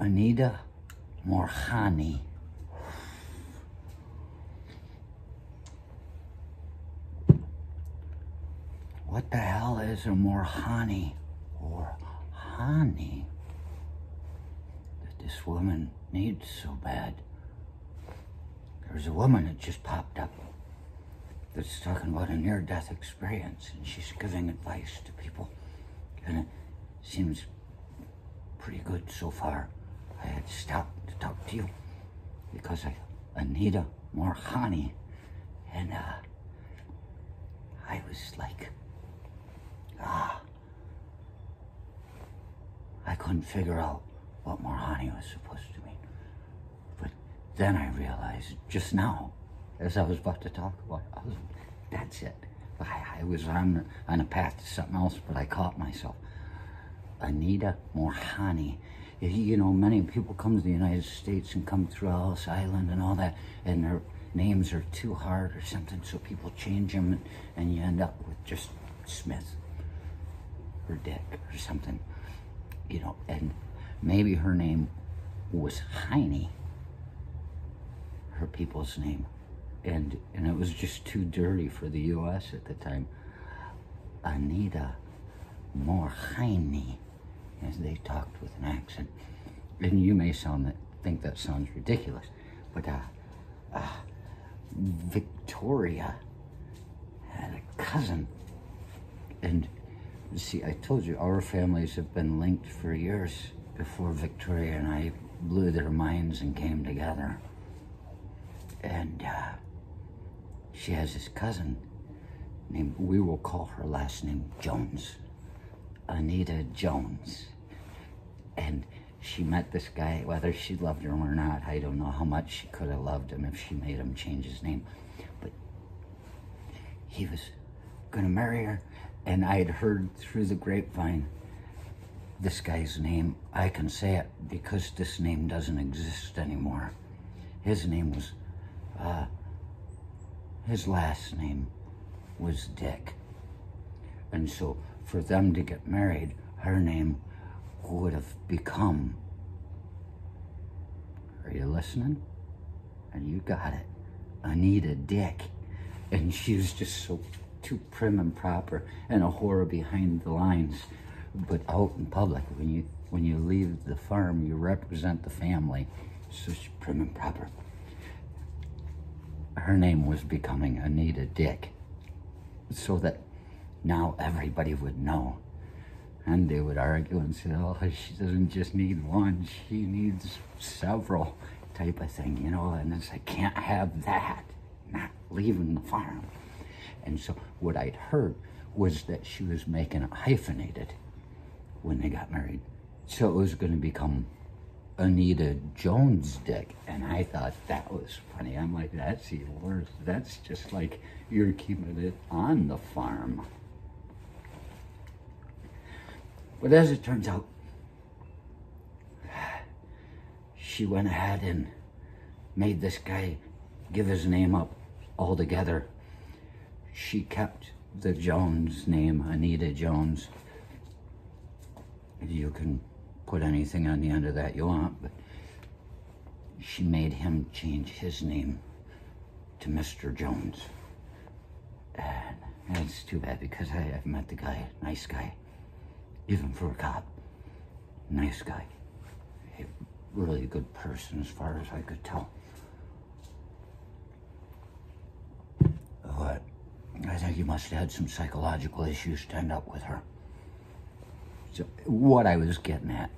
Anita Morhani. What the hell is a Morhani or honey that this woman needs so bad? There's a woman that just popped up that's talking about a near-death experience, and she's giving advice to people, and it seems pretty good so far. I had to stop to talk to you because I Anita Morhani, and I was like, I couldn't figure out what Morhani was supposed to mean. But then I realized just now, as I was about to talk about it, that's it. I was on a path to something else, but I caught myself. Anita Morhani. You know, many people come to the United States and come through Ellis Island and all that, and their names are too hard or something, so people change them, and you end up with just Smith or Dick or something, you know. And maybe her name was Heine, her people's name, and it was just too dirty for the U.S. at the time. Anita Morhani, as they talked with an accent. And you may think that sounds ridiculous, but Victoria had a cousin. And see, I told you, our families have been linked for years before Victoria and I blew their minds and came together. And she has this cousin named, we will call her last name Jones. Anita Jones. And she met this guy, whether she loved him or not, I don't know how much she could have loved him if she made him change his name. But he was gonna marry her, and I had heard through the grapevine this guy's name. I can say it because this name doesn't exist anymore. His name was, his last name was Dick. And so for them to get married, her name would have become, are you listening? And you got it, Anita Dick. And she was just so too prim and proper and a whore behind the lines. But out in public, when you leave the farm, you represent the family. So she's prim and proper. Her name was becoming Anita Dick, so that now everybody would know. And they would argue and say, oh, she doesn't just need one, she needs several, type of thing, you know. And it's, I can't have that, not leaving the farm. And so what I'd heard was that she was making it hyphenated when they got married. So it was going to become Anita Jones Dick. And I thought that was funny. I'm like, that's even worse. That's just like you're keeping it on the farm. But as it turns out, she went ahead and made this guy give his name up altogether. She kept the Jones name, Anita Jones. You can put anything on the end of that you want, but she made him change his name to Mr. Jones. And it's too bad because I've met the guy, nice guy. Even for a cop, nice guy, a really good person as far as I could tell. But I think he must have had some psychological issues to end up with her. So what I was getting at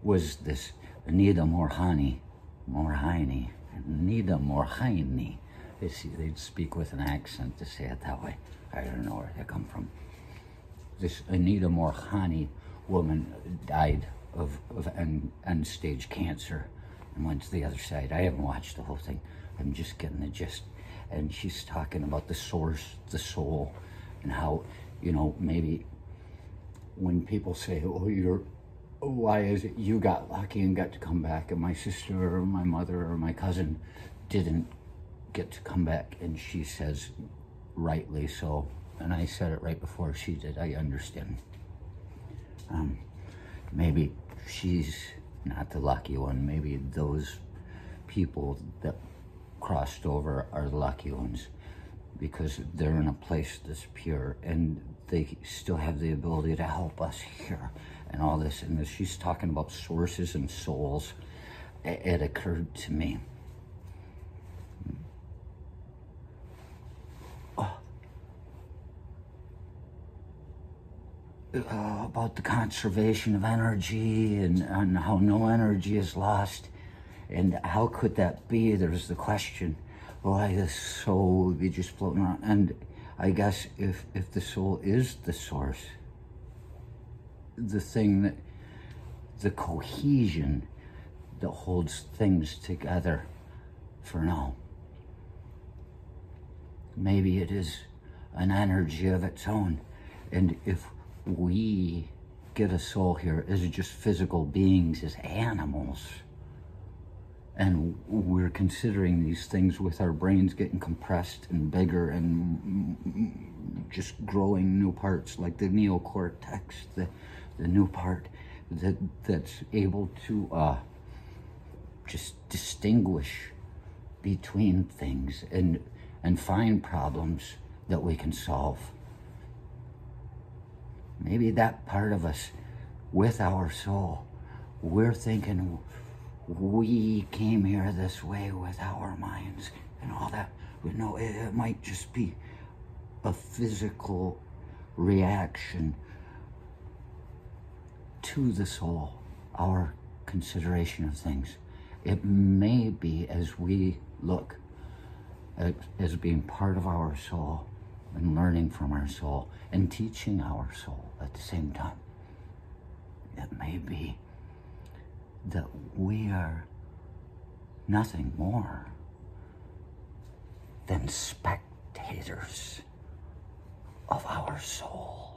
was this Anita Morhani, Anita Morhani. They'd speak with an accent to say it that way. I don't know where they come from. This Anita Morhani woman died of end-stage cancer and went to the other side. I haven't watched the whole thing. I'm just getting the gist. And she's talking about the source, the soul, and how, you know, maybe when people say, oh, why is it you got lucky and got to come back and my sister or my mother or my cousin didn't get to come back? And she says, rightly so. And I said it right before she did. I understand. Maybe she's not the lucky one. Maybe those people that crossed over are the lucky ones because they're in a place that's pure and they still have the ability to help us here and all this. And as she's talking about sources and souls, it occurred to me. About the conservation of energy and how no energy is lost. And how could that be? There's the question, why the soul would be just floating around. And I guess if the soul is the source, the thing that, the cohesion that holds things together for now, maybe it is an energy of its own. And if we get a soul here as just physical beings, as animals, and we're considering these things with our brains getting compressed and bigger and just growing new parts like the neocortex, the new part that's able to just distinguish between things and find problems that we can solve. Maybe that part of us, with our soul, we're thinking we came here this way with our minds and all that. But no, it might just be a physical reaction to the soul, our consideration of things. It may be, as we look at, as being part of our soul and learning from our soul and teaching our soul at the same time, it may be that we are nothing more than spectators of our soul.